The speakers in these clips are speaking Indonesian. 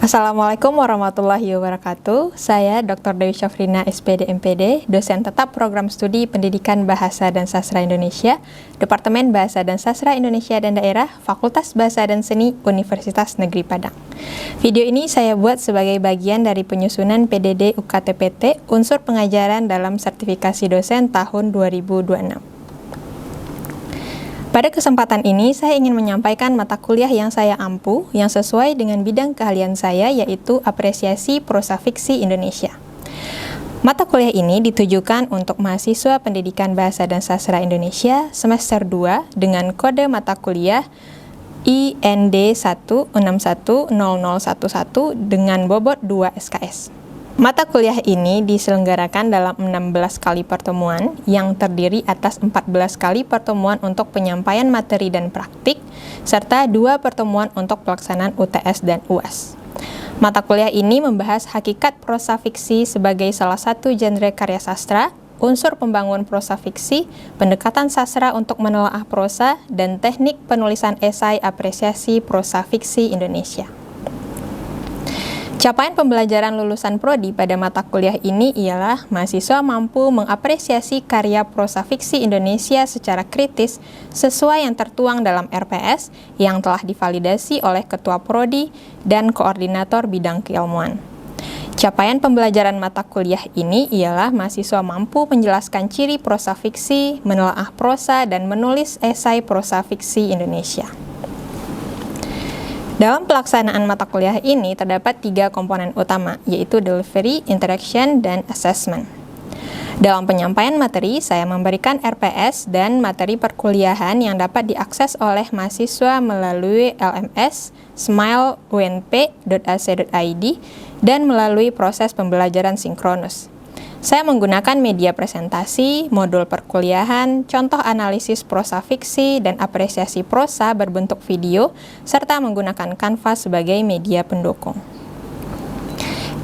Assalamualaikum warahmatullahi wabarakatuh. Saya Dr. Dewi Syafrina, SPD MPD, dosen tetap Program Studi Pendidikan Bahasa dan Sastra Indonesia, Departemen Bahasa dan Sastra Indonesia dan Daerah, Fakultas Bahasa dan Seni, Universitas Negeri Padang. Video ini saya buat sebagai bagian dari penyusunan PDD UKTPT unsur pengajaran dalam sertifikasi dosen tahun 2026. Pada kesempatan ini, saya ingin menyampaikan mata kuliah yang saya ampu, yang sesuai dengan bidang keahlian saya, yaitu Apresiasi Prosa Fiksi Indonesia. Mata kuliah ini ditujukan untuk mahasiswa Pendidikan Bahasa dan Sastra Indonesia semester 2 dengan kode mata kuliah IND 1610011 dengan bobot 2 SKS. Mata kuliah ini diselenggarakan dalam 16 kali pertemuan yang terdiri atas 14 kali pertemuan untuk penyampaian materi dan praktik, serta 2 pertemuan untuk pelaksanaan UTS dan UAS. Mata kuliah ini membahas hakikat prosa fiksi sebagai salah satu genre karya sastra, unsur pembangun prosa fiksi, pendekatan sastra untuk menelaah prosa, dan teknik penulisan esai apresiasi prosa fiksi Indonesia. Capaian pembelajaran lulusan prodi pada mata kuliah ini ialah mahasiswa mampu mengapresiasi karya prosa fiksi Indonesia secara kritis sesuai yang tertuang dalam RPS yang telah divalidasi oleh Ketua Prodi dan Koordinator Bidang Keilmuan. Capaian pembelajaran mata kuliah ini ialah mahasiswa mampu menjelaskan ciri prosa fiksi, menelaah prosa, dan menulis esai prosa fiksi Indonesia. Dalam pelaksanaan mata kuliah ini terdapat 3 komponen utama, yaitu delivery, interaction, dan assessment. Dalam penyampaian materi, saya memberikan RPS dan materi perkuliahan yang dapat diakses oleh mahasiswa melalui LMS, Smile, unp.ac.id, dan melalui proses pembelajaran sinkronus. Saya menggunakan media presentasi, modul perkuliahan, contoh analisis prosa fiksi, dan apresiasi prosa berbentuk video, serta menggunakan Canva sebagai media pendukung.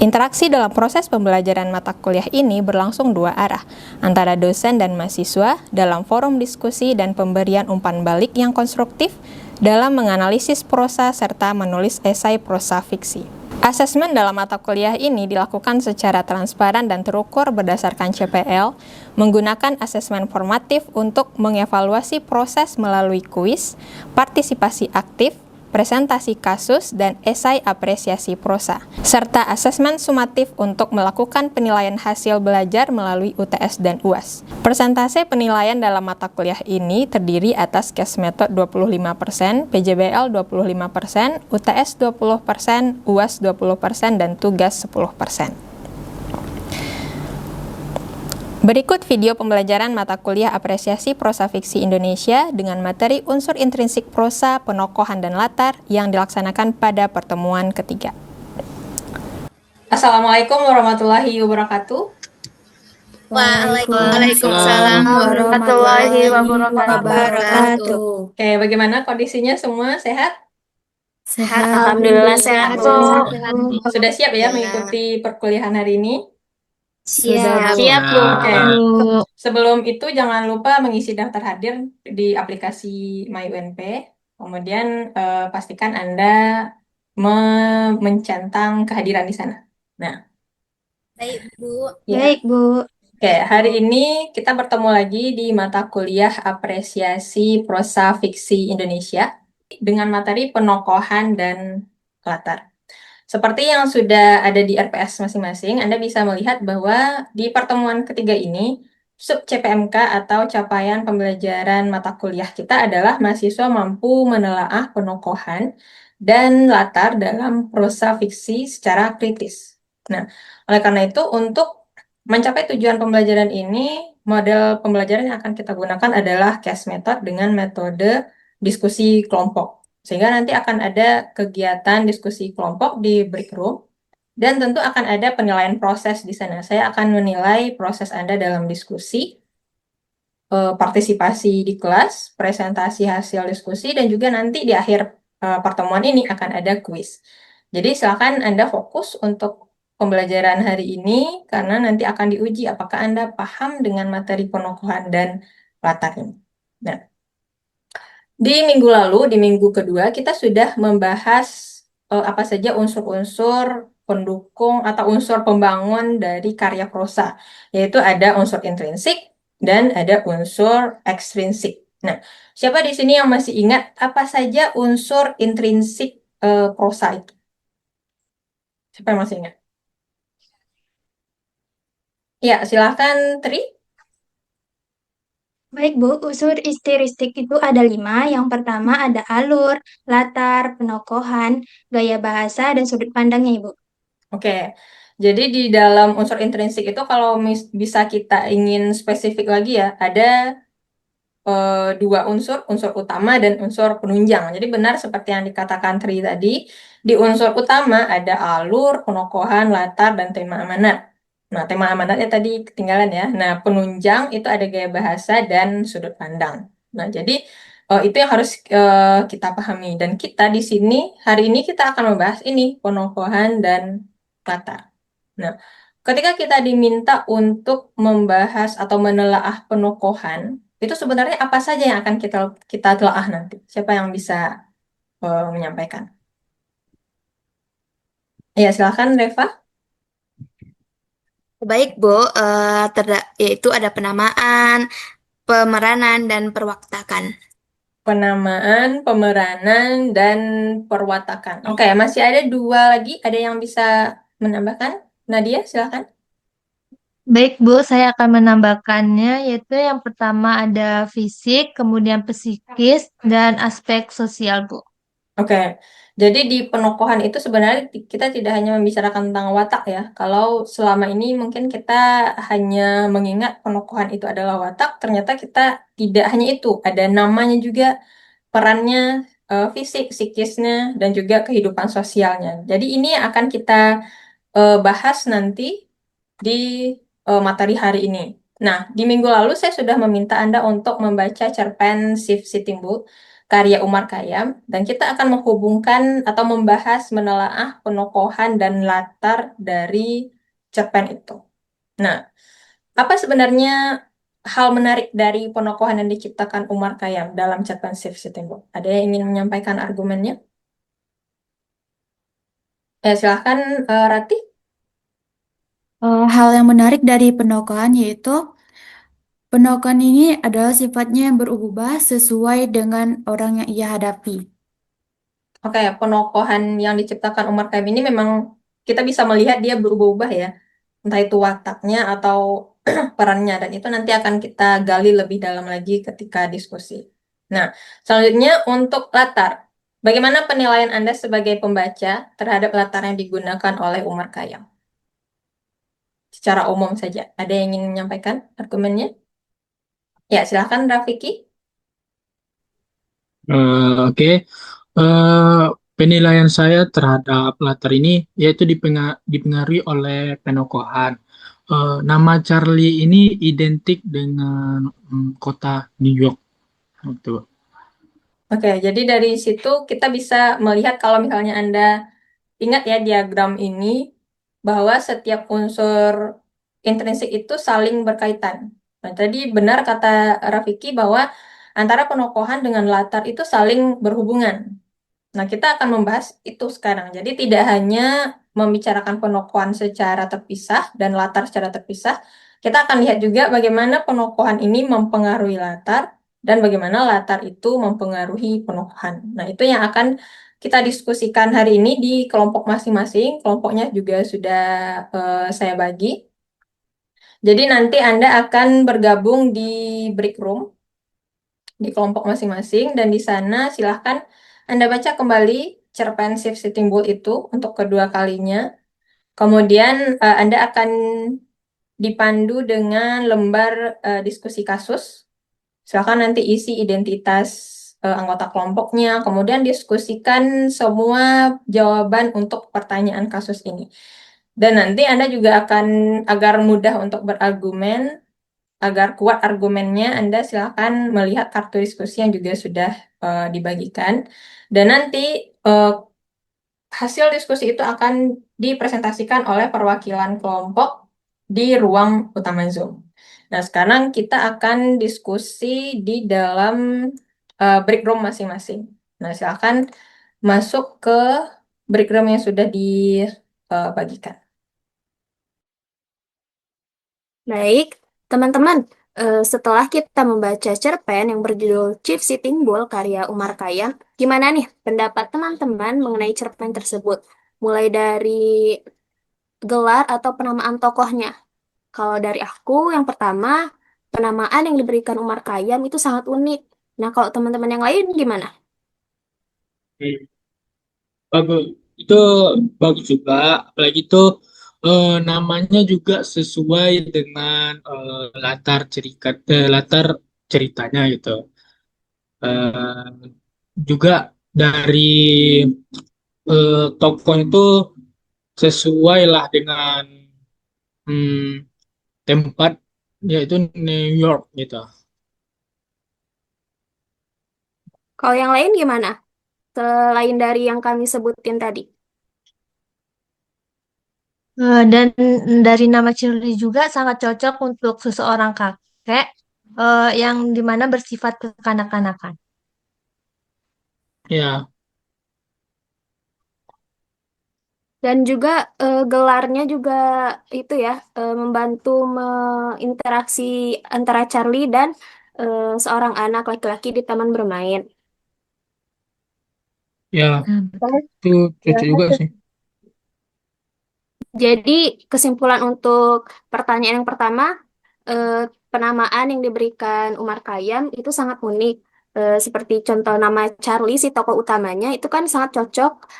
Interaksi dalam proses pembelajaran mata kuliah ini berlangsung 2 arah, antara dosen dan mahasiswa dalam forum diskusi dan pemberian umpan balik yang konstruktif dalam menganalisis prosa serta menulis esai prosa fiksi. Asesmen dalam mata kuliah ini dilakukan secara transparan dan terukur berdasarkan CPL, menggunakan asesmen formatif untuk mengevaluasi proses melalui kuis, partisipasi aktif, presentasi kasus, dan esai apresiasi prosa, serta asesmen sumatif untuk melakukan penilaian hasil belajar melalui UTS dan UAS. Persentase penilaian dalam mata kuliah ini terdiri atas case method 25%, PJBL 25%, UTS 20%, UAS 20%, dan tugas 10%. Berikut video pembelajaran mata kuliah Apresiasi Prosa Fiksi Indonesia dengan materi unsur intrinsik prosa, penokohan, dan latar yang dilaksanakan pada pertemuan ketiga. Assalamualaikum warahmatullahi wabarakatuh. Waalaikumsalam warahmatullahi wabarakatuh. Oke, bagaimana kondisinya semua? Sehat? Sehat, alhamdulillah sehat, Bu. Sudah siap ya mengikuti perkuliahan hari ini? Siap, Bu. Oke. Bu. Sebelum itu jangan lupa mengisi daftar hadir di aplikasi MyUNP. Kemudian pastikan Anda mencentang kehadiran di sana. Nah, Baik, Bu. ya. Baik, Bu. Oke, hari ini kita bertemu lagi di mata kuliah Apresiasi Prosa Fiksi Indonesia dengan materi penokohan dan latar. Seperti yang sudah ada di RPS masing-masing, Anda bisa melihat bahwa di pertemuan ketiga ini, sub CPMK atau capaian pembelajaran mata kuliah kita adalah mahasiswa mampu menelaah penokohan dan latar dalam prosa fiksi secara kritis. Nah, oleh karena itu, untuk mencapai tujuan pembelajaran ini, model pembelajaran yang akan kita gunakan adalah case method dengan metode diskusi kelompok. Sehingga nanti akan ada kegiatan diskusi kelompok di break room, dan tentu akan ada penilaian proses di sana. Saya akan menilai proses Anda dalam diskusi, partisipasi di kelas, presentasi hasil diskusi, dan juga nanti di akhir pertemuan ini akan ada kuis. Jadi silakan Anda fokus untuk pembelajaran hari ini, karena nanti akan diuji apakah Anda paham dengan materi penokohan dan latar ini. Nah, di minggu lalu, di minggu kedua, kita sudah membahas apa saja unsur-unsur pendukung atau unsur pembangun dari karya prosa, yaitu ada unsur intrinsik dan ada unsur ekstrinsik. Nah, siapa di sini yang masih ingat apa saja unsur intrinsik prosa itu? Siapa yang masih ingat? Ya, silahkan Tri. Baik, Bu. Unsur stilistik itu ada 5. Yang pertama ada alur, latar, penokohan, gaya bahasa, dan sudut pandangnya, Ibu. Oke, jadi di dalam unsur intrinsik itu kalau bisa kita ingin spesifik lagi ya, ada dua unsur, unsur utama dan unsur penunjang. Jadi benar seperti yang dikatakan Tri tadi, di unsur utama ada alur, penokohan, latar, dan tema amanat. Nah, tema amanatnya tadi ketinggalan ya. Nah, penunjang itu ada gaya bahasa dan sudut pandang. Nah, jadi itu yang harus kita pahami. Dan kita di sini, hari ini kita akan membahas ini, penokohan dan latar. Nah, ketika kita diminta untuk membahas atau menelaah penokohan, itu sebenarnya apa saja yang akan kita kita telaah nanti? Siapa yang bisa menyampaikan? Ya, silakan Reva. Baik, Bu. Yaitu ada penamaan, pemeranan, dan perwaktakan. Penamaan, pemeranan, dan perwatakan. Oke, masih ada dua lagi. Ada yang bisa menambahkan? Nadia, silakan. Baik, Bu, saya akan menambahkannya, yaitu yang pertama ada fisik, kemudian psikis, dan aspek sosial, Bu. Oke, jadi di penokohan itu sebenarnya kita tidak hanya membicarakan tentang watak ya. Kalau selama ini mungkin kita hanya mengingat penokohan itu adalah watak, ternyata kita tidak hanya itu, ada namanya juga, perannya, fisik, psikisnya, dan juga kehidupan sosialnya. Jadi ini yang akan kita bahas nanti di materi hari ini. Nah, di minggu lalu saya sudah meminta Anda untuk membaca cerpen Shift Sitting Bull karya Umar Khayyam, dan kita akan menghubungkan atau membahas menelaah penokohan dan latar dari cerpen itu. Nah, apa sebenarnya hal menarik dari penokohan yang diciptakan Umar Khayyam dalam cerpen Shift Sitting Bull? Ada yang ingin menyampaikan argumennya? Ya, silahkan Rati. Hal yang menarik dari penokohan yaitu penokohan ini adalah sifatnya yang berubah sesuai dengan orang yang ia hadapi. Oke, penokohan yang diciptakan Umar Khayyam ini memang kita bisa melihat dia berubah-ubah ya, entah itu wataknya atau perannya, dan itu nanti akan kita gali lebih dalam lagi ketika diskusi. Nah, selanjutnya untuk latar. Bagaimana penilaian Anda sebagai pembaca terhadap latar yang digunakan oleh Umar Khayyam? Secara umum saja, ada yang ingin menyampaikan argumennya? Ya, silahkan Rafiki. Oke. Eh, Penilaian saya terhadap latar ini yaitu dipengaruhi oleh penokohan. Nama Charlie ini identik dengan kota New York. Gitu. Oke, jadi dari situ kita bisa melihat kalau misalnya Anda ingat ya diagram ini, bahwa setiap unsur intrinsik itu saling berkaitan. Nah, tadi benar kata Rafiki bahwa antara penokohan dengan latar itu saling berhubungan. Nah, kita akan membahas itu sekarang. Jadi tidak hanya membicarakan penokohan secara terpisah dan latar secara terpisah, kita akan lihat juga bagaimana penokohan ini mempengaruhi latar dan bagaimana latar itu mempengaruhi penokohan. Nah, itu yang akan kita diskusikan hari ini di kelompok masing-masing. Kelompoknya juga sudah saya bagi. Jadi nanti Anda akan bergabung di break room di kelompok masing-masing, dan di sana silahkan Anda baca kembali cerpen Shift Sitting Bull itu untuk kedua kalinya. Kemudian Anda akan dipandu dengan lembar diskusi kasus. Silahkan nanti isi identitas anggota kelompoknya, kemudian diskusikan semua jawaban untuk pertanyaan kasus ini. Dan nanti Anda juga akan, agar mudah untuk berargumen, agar kuat argumennya, Anda silakan melihat kartu diskusi yang juga sudah dibagikan. Dan nanti hasil diskusi itu akan dipresentasikan oleh perwakilan kelompok di ruang utama Zoom. Nah, sekarang kita akan diskusi di dalam break room masing-masing. Nah, silakan masuk ke breakdown yang sudah dibagikan. Baik, teman-teman, setelah kita membaca cerpen yang berjudul Chief Sitting Bull karya Umar Khayyam, gimana nih pendapat teman-teman mengenai cerpen tersebut? Mulai dari gelar atau penamaan tokohnya. Kalau dari aku, yang pertama, penamaan yang diberikan Umar Khayyam itu sangat unik. Nah, kalau teman-teman yang lain gimana? Bagus, itu bagus juga. Apalagi itu namanya juga sesuai dengan latar ceritanya gitu. Eh, Juga dari tokoh itu sesuai lah dengan hmm, tempat yaitu New York gitu. Kalau yang lain gimana? Selain dari yang kami sebutin tadi. Dan dari nama Shirley juga sangat cocok untuk seseorang kakek yang dimana bersifat kekanak-kanakan. Ya, Dan juga gelarnya juga itu ya, membantu interaksi antara Charlie dan seorang anak laki-laki di taman bermain. ya Nah, itu cocok juga sih. Jadi kesimpulan untuk pertanyaan yang pertama, eh, penamaan yang diberikan Umar Khayyam itu sangat unik. Seperti contoh nama Charlie, si tokoh utamanya, itu kan sangat cocok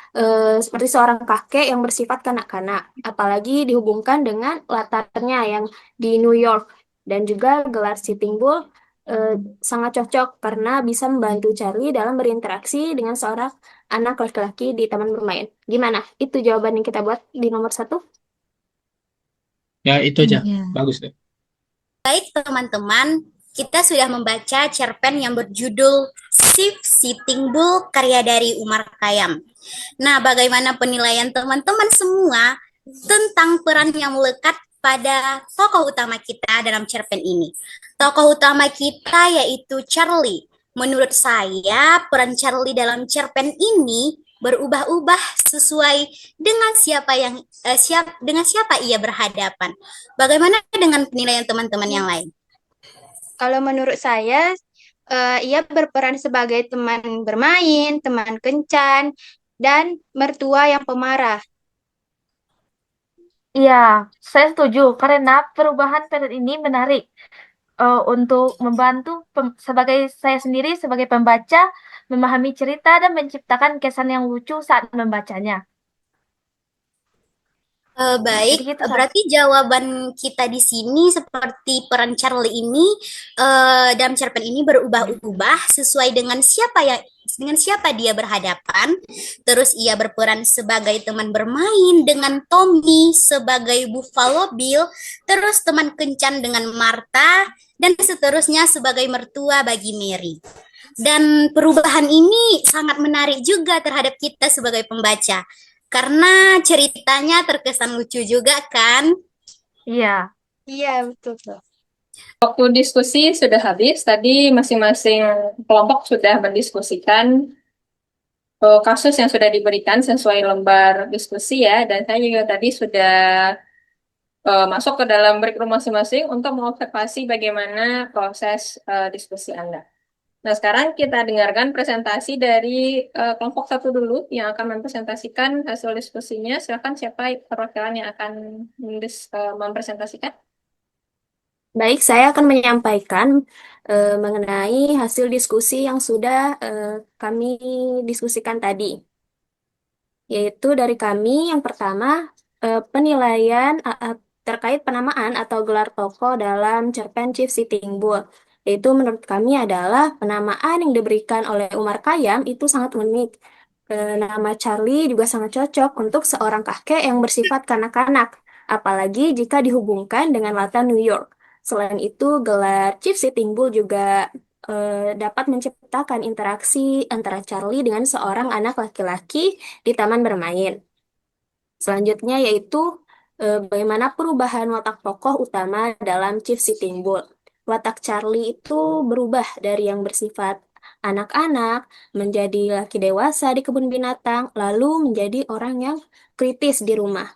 seperti seorang kakek yang bersifat kanak-kanak. Apalagi dihubungkan dengan latarnya yang di New York. Dan juga gelar Sitting Bull eh, sangat cocok karena bisa membantu Charlie dalam berinteraksi dengan seorang anak laki-laki di taman bermain. Gimana? Itu jawaban yang kita buat di nomor satu. Ya, itu aja. iya. Bagus deh. Baik teman-teman, kita sudah membaca cerpen yang berjudul Chief Sitting Bull karya dari Umar Khayyam. Nah, bagaimana penilaian teman-teman semua tentang peran yang melekat pada tokoh utama kita dalam cerpen ini? Tokoh utama kita yaitu Charlie. Menurut saya, peran Charlie dalam cerpen ini berubah-ubah sesuai dengan dengan siapa ia berhadapan. Bagaimana dengan penilaian teman-teman yang lain? Kalau menurut saya, ia berperan sebagai teman bermain, teman kencan, dan mertua yang pemarah. Iya, saya setuju karena perubahan peran ini menarik untuk membantu sebagai saya sendiri sebagai pembaca memahami cerita dan menciptakan kesan yang lucu saat membacanya. Baik, Jadi gitu, Kak. berarti jawaban kita di sini seperti peran Charlie ini dalam cerpen ini berubah-ubah sesuai dengan siapa dia berhadapan. Terus ia berperan sebagai teman bermain dengan Tommy, sebagai Buffalo Bill, terus teman kencan dengan Martha, dan seterusnya sebagai mertua bagi Mary. Dan perubahan ini sangat menarik juga terhadap kita sebagai pembaca. Karena ceritanya terkesan lucu juga kan? Iya. Iya, betul. Waktu diskusi sudah habis, tadi masing-masing kelompok sudah mendiskusikan kasus yang sudah diberikan sesuai lembar diskusi ya, dan saya juga tadi sudah masuk ke dalam break room masing-masing untuk mengobservasi bagaimana proses diskusi Anda. Nah, sekarang kita dengarkan presentasi dari kelompok satu dulu yang akan mempresentasikan hasil diskusinya. Silakan siapa perwakilan yang akan mempresentasikan? Baik, saya akan menyampaikan mengenai hasil diskusi yang sudah kami diskusikan tadi. Yaitu dari kami yang pertama, penilaian terkait penamaan atau gelar tokoh dalam cerpen Chief Sitting Bull. Yaitu menurut kami adalah penamaan yang diberikan oleh Umar Khayyam itu sangat unik. Nama Charlie juga sangat cocok untuk seorang kakek yang bersifat kanak-kanak, apalagi jika dihubungkan dengan latar New York. Selain itu, gelar Chief Sitting Bull juga dapat menciptakan interaksi antara Charlie dengan seorang anak laki-laki di taman bermain. Selanjutnya yaitu bagaimana perubahan watak tokoh utama dalam Chief Sitting Bull. Watak Charlie itu berubah dari yang bersifat anak-anak, menjadi laki dewasa di kebun binatang, lalu menjadi orang yang kritis di rumah.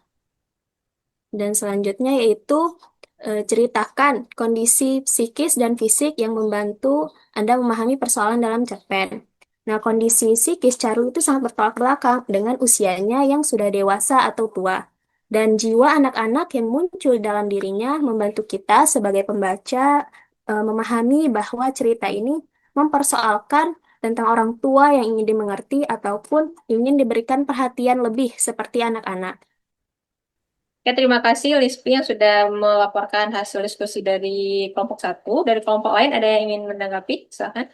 Dan selanjutnya yaitu ceritakan kondisi psikis dan fisik yang membantu Anda memahami persoalan dalam cerpen. Nah, kondisi psikis Charlie itu sangat bertolak belakang dengan usianya yang sudah dewasa atau tua. Dan jiwa anak-anak yang muncul dalam dirinya membantu kita sebagai pembaca memahami bahwa cerita ini mempersoalkan tentang orang tua yang ingin dimengerti ataupun ingin diberikan perhatian lebih seperti anak-anak. Oke, terima kasih Lispi yang sudah melaporkan hasil diskusi dari kelompok 1. Dari kelompok lain ada yang ingin menanggapi? Silakan.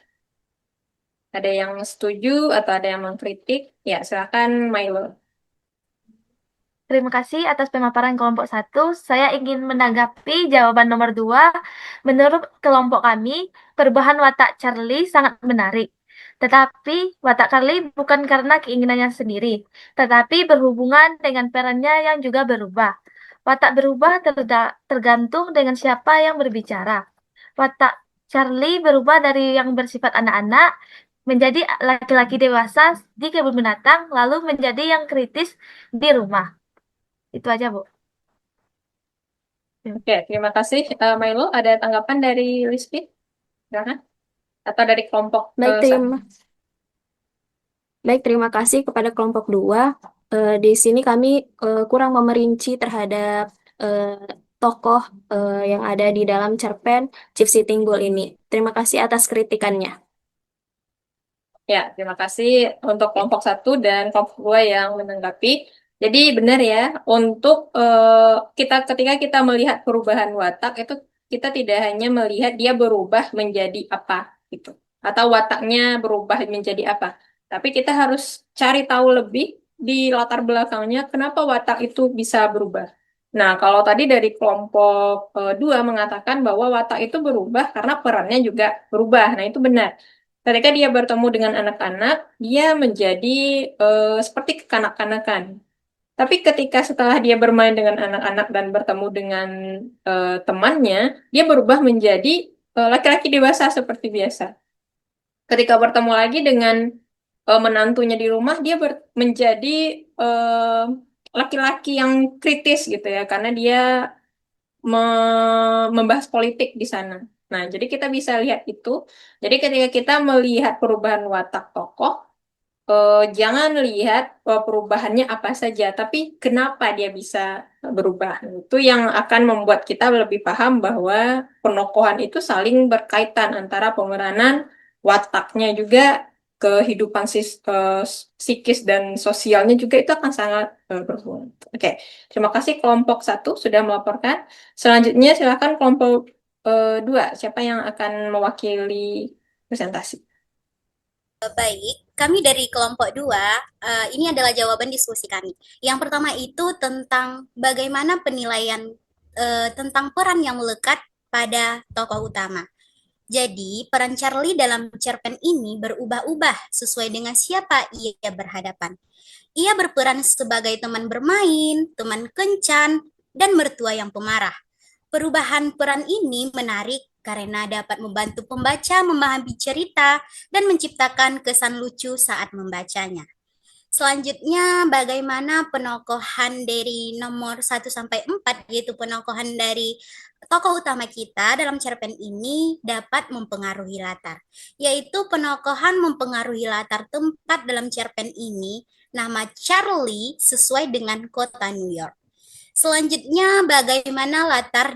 Ada yang setuju atau ada yang mengkritik? Ya, silakan Milo. Terima kasih atas pemaparan kelompok 1. Saya ingin menanggapi jawaban nomor 2. Menurut kelompok kami, perubahan watak Charlie sangat menarik. Tetapi watak Charlie bukan karena keinginannya sendiri, tetapi berhubungan dengan perannya yang juga berubah. Watak berubah tergantung dengan siapa yang berbicara. Watak Charlie berubah dari yang bersifat anak-anak menjadi laki-laki dewasa di kebun binatang, lalu menjadi yang kritis di rumah. Itu aja, Bu. Oke, terima kasih Milo. Ada tanggapan dari Lispi? Silakan. Atau dari kelompok Baik, 1? terima kasih kepada kelompok 2. Di sini kami kurang memerinci terhadap tokoh yang ada di dalam cerpen Chief Sitting Bull ini. Terima kasih atas kritikannya. Ya, terima kasih untuk kelompok 1 dan kelompok 2 yang menanggapi. Jadi benar ya, untuk ketika kita melihat perubahan watak itu kita tidak hanya melihat dia berubah menjadi apa gitu, atau wataknya berubah menjadi apa, tapi kita harus cari tahu lebih di latar belakangnya kenapa watak itu bisa berubah. Nah, kalau tadi dari kelompok 2 mengatakan bahwa watak itu berubah karena perannya juga berubah. Nah, itu benar. Ketika dia bertemu dengan anak-anak, dia menjadi seperti kekanak-kanakan. Tapi ketika setelah dia bermain dengan anak-anak dan bertemu dengan temannya, dia berubah menjadi laki-laki dewasa seperti biasa. Ketika bertemu lagi dengan menantunya di rumah, dia menjadi eh, laki-laki yang kritis gitu ya, karena dia membahas politik di sana. Nah, jadi kita bisa lihat itu. Jadi ketika kita melihat perubahan watak tokoh, jangan lihat perubahannya apa saja, tapi kenapa dia bisa berubah. Itu yang akan membuat kita lebih paham bahwa penokohan itu saling berkaitan antara pemeranan wataknya juga kehidupan psikis dan sosialnya juga itu akan sangat berhubungan. Oke, terima kasih kelompok 1 sudah melaporkan. Selanjutnya silakan kelompok 2. Siapa yang akan mewakili presentasi? Baik, kami dari kelompok 2, ini adalah jawaban diskusi kami. Yang pertama itu tentang bagaimana penilaian tentang peran yang melekat pada tokoh utama. Jadi, peran Charlie dalam cerpen ini berubah-ubah sesuai dengan siapa ia berhadapan. Ia berperan sebagai teman bermain, teman kencan, dan mertua yang pemarah. Perubahan peran ini menarik karena dapat membantu pembaca memahami cerita dan menciptakan kesan lucu saat membacanya. Selanjutnya, bagaimana penokohan dari nomor 1 sampai 4, yaitu penokohan dari tokoh utama kita dalam cerpen ini dapat mempengaruhi latar. Yaitu penokohan mempengaruhi latar tempat dalam cerpen ini, nama Charlie sesuai dengan kota New York. Selanjutnya, bagaimana latar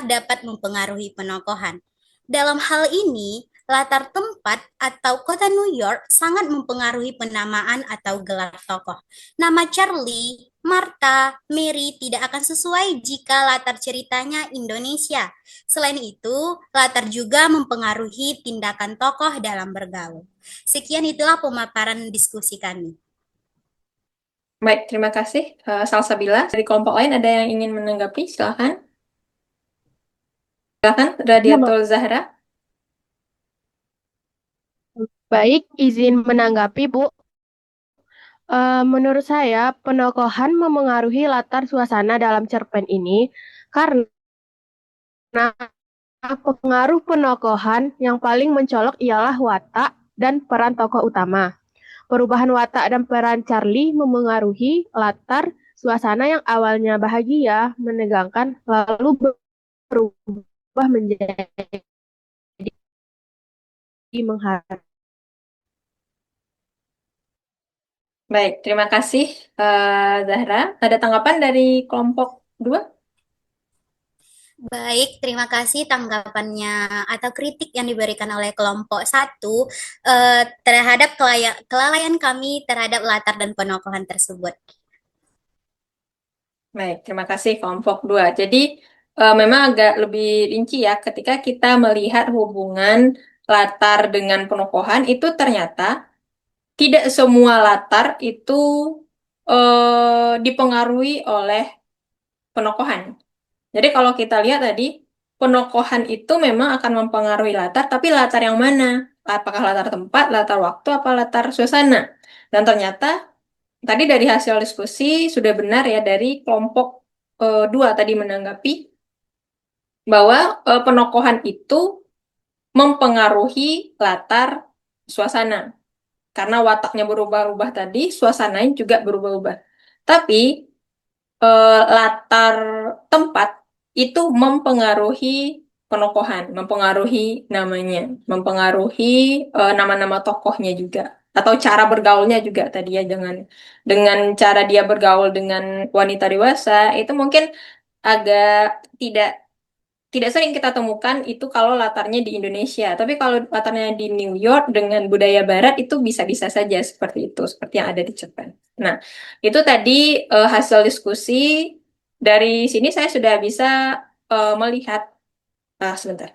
dapat mempengaruhi penokohan. Dalam hal ini, latar tempat atau kota New York sangat mempengaruhi penamaan atau gelar tokoh. Nama Charlie, Martha, Mary tidak akan sesuai jika latar ceritanya Indonesia. Selain itu, latar juga mempengaruhi tindakan tokoh dalam bergaul. Sekian itulah pemaparan diskusi kami. Baik, terima kasih Salsabila. Dari kelompok lain ada yang ingin menanggapi? Silakan. Silakan, Radiatul Zahra. Baik, izin menanggapi, Bu. Menurut saya, penokohan memengaruhi latar suasana dalam cerpen ini karena pengaruh penokohan yang paling mencolok ialah watak dan peran tokoh utama. Perubahan watak dan peran Charlie memengaruhi latar suasana yang awalnya bahagia, menegangkan, lalu berubah menjadi mengharap. Baik, terima kasih Zahra. Ada tanggapan dari kelompok 2? Baik, terima kasih tanggapannya atau kritik yang diberikan oleh kelompok 1 terhadap kelalaian kami terhadap latar dan penokohan tersebut. Baik, terima kasih kelompok 2. Jadi memang agak lebih rinci ya ketika kita melihat hubungan latar dengan penokohan itu ternyata tidak semua latar itu dipengaruhi oleh penokohan. Jadi kalau kita lihat tadi, penokohan itu memang akan mempengaruhi latar, tapi latar yang mana? Apakah latar tempat, latar waktu, apa latar suasana? Dan ternyata tadi dari hasil diskusi sudah benar ya dari kelompok 2 tadi menanggapi bahwa penokohan itu mempengaruhi latar suasana. Karena wataknya berubah-ubah tadi, suasananya juga berubah-ubah. Tapi latar tempat itu mempengaruhi penokohan, mempengaruhi namanya, mempengaruhi nama-nama tokohnya juga, atau cara bergaulnya juga tadi ya, dengan cara dia bergaul dengan wanita dewasa itu mungkin agak tidak tidak sering kita temukan itu kalau latarnya di Indonesia. Tapi kalau latarnya di New York dengan budaya Barat itu bisa-bisa saja seperti itu, seperti yang ada di Jepang. Nah, itu tadi hasil diskusi. Dari sini saya sudah bisa melihat, sebentar.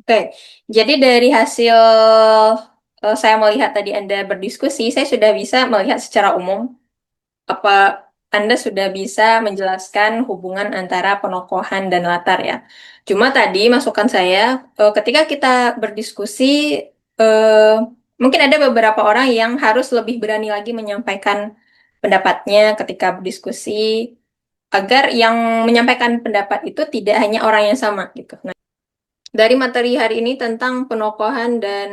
Oke, jadi dari hasil saya melihat tadi Anda berdiskusi, saya sudah bisa melihat secara umum apa Anda sudah bisa menjelaskan hubungan antara penokohan dan latar ya. Cuma tadi masukan saya, ketika kita berdiskusi, eh, mungkin ada beberapa orang yang harus lebih berani lagi menyampaikan pendapatnya ketika berdiskusi, agar yang menyampaikan pendapat itu tidak hanya orang yang sama gitu. Nah, dari materi hari ini tentang penokohan dan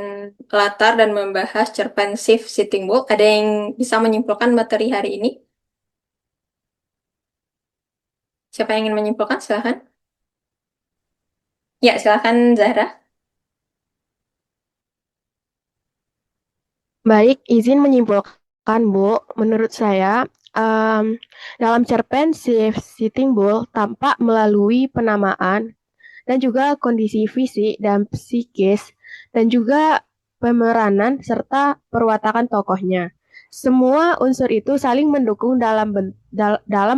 latar dan membahas cerpen Shift Sitting Bull, ada yang bisa menyimpulkan materi hari ini? Siapa yang ingin menyimpulkan? Silahkan. Ya, silahkan Zahra. Baik, izin menyimpulkan, Bu. Menurut saya, dalam cerpen si Sitting Bull tampak melalui penamaan dan juga kondisi fisik dan psikis dan juga pemeranan serta perwatakan tokohnya. Semua unsur itu saling mendukung dalam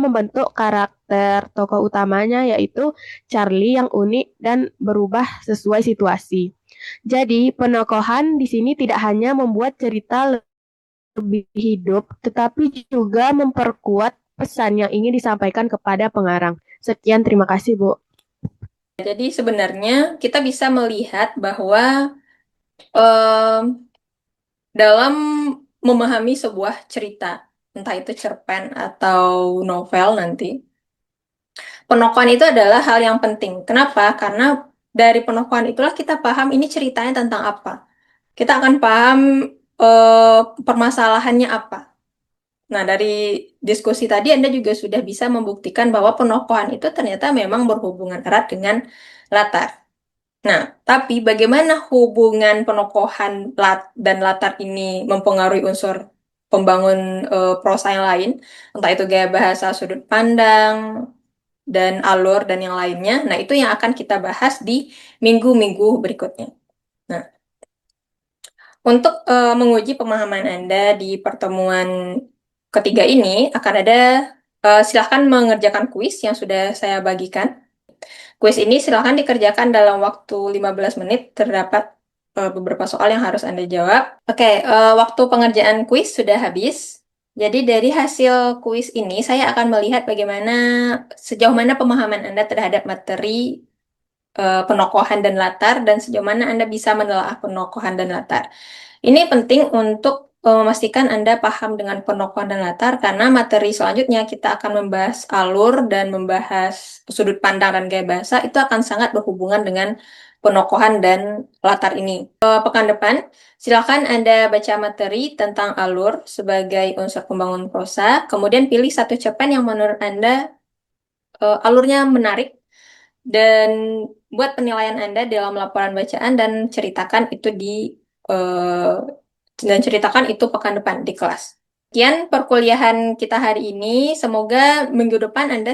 membentuk karakter tokoh utamanya, yaitu Charlie yang unik dan berubah sesuai situasi. Jadi, penokohan di sini tidak hanya membuat cerita lebih hidup, tetapi juga memperkuat pesan yang ingin disampaikan kepada pengarang. Sekian, terima kasih, Bu. Jadi sebenarnya kita bisa melihat bahwa em, dalam memahami sebuah cerita, entah itu cerpen atau novel nanti, penokohan itu adalah hal yang penting. Kenapa? Karena dari penokohan itulah kita paham ini ceritanya tentang apa. Kita akan paham permasalahannya apa. Nah, dari diskusi tadi Anda juga sudah bisa membuktikan bahwa penokohan itu ternyata memang berhubungan erat dengan latar. Nah, tapi bagaimana hubungan penokohan dan latar ini mempengaruhi unsur pembangun prosa yang lain, entah itu gaya bahasa, sudut pandang, dan alur, dan yang lainnya. Nah, itu yang akan kita bahas di minggu-minggu berikutnya. Nah, untuk menguji pemahaman Anda di pertemuan ketiga ini, akan ada, silahkan mengerjakan kuis yang sudah saya bagikan. Kuis ini silakan dikerjakan dalam waktu 15 menit, terdapat beberapa soal yang harus Anda jawab. Oke, waktu pengerjaan kuis sudah habis. Jadi dari hasil kuis ini saya akan melihat sejauh mana pemahaman Anda terhadap materi penokohan dan latar, dan sejauh mana Anda bisa menelaah penokohan dan latar. Ini penting untuk memastikan Anda paham dengan penokohan dan latar, karena materi selanjutnya kita akan membahas alur dan membahas sudut pandang dan gaya bahasa, itu akan sangat berhubungan dengan penokohan dan latar ini. Pekan depan, silakan Anda baca materi tentang alur sebagai unsur pembangun prosa, kemudian pilih satu cerpen yang menurut Anda alurnya menarik, dan buat penilaian Anda dalam laporan bacaan dan ceritakan itu pekan depan di kelas. Sekian perkuliahan kita hari ini. Semoga minggu depan Anda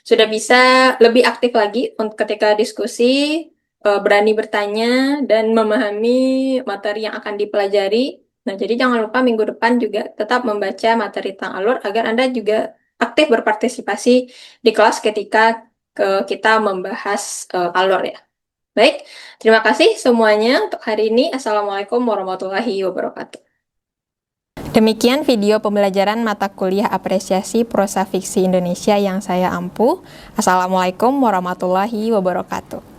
sudah bisa lebih aktif lagi ketika diskusi, berani bertanya, dan memahami materi yang akan dipelajari. Nah, jadi jangan lupa minggu depan juga tetap membaca materi tentang alur agar Anda juga aktif berpartisipasi di kelas ketika kita membahas alur ya. Baik, terima kasih semuanya untuk hari ini. Assalamualaikum warahmatullahi wabarakatuh. Demikian video pembelajaran mata kuliah apresiasi prosa fiksi Indonesia yang saya ampu. Assalamualaikum warahmatullahi wabarakatuh.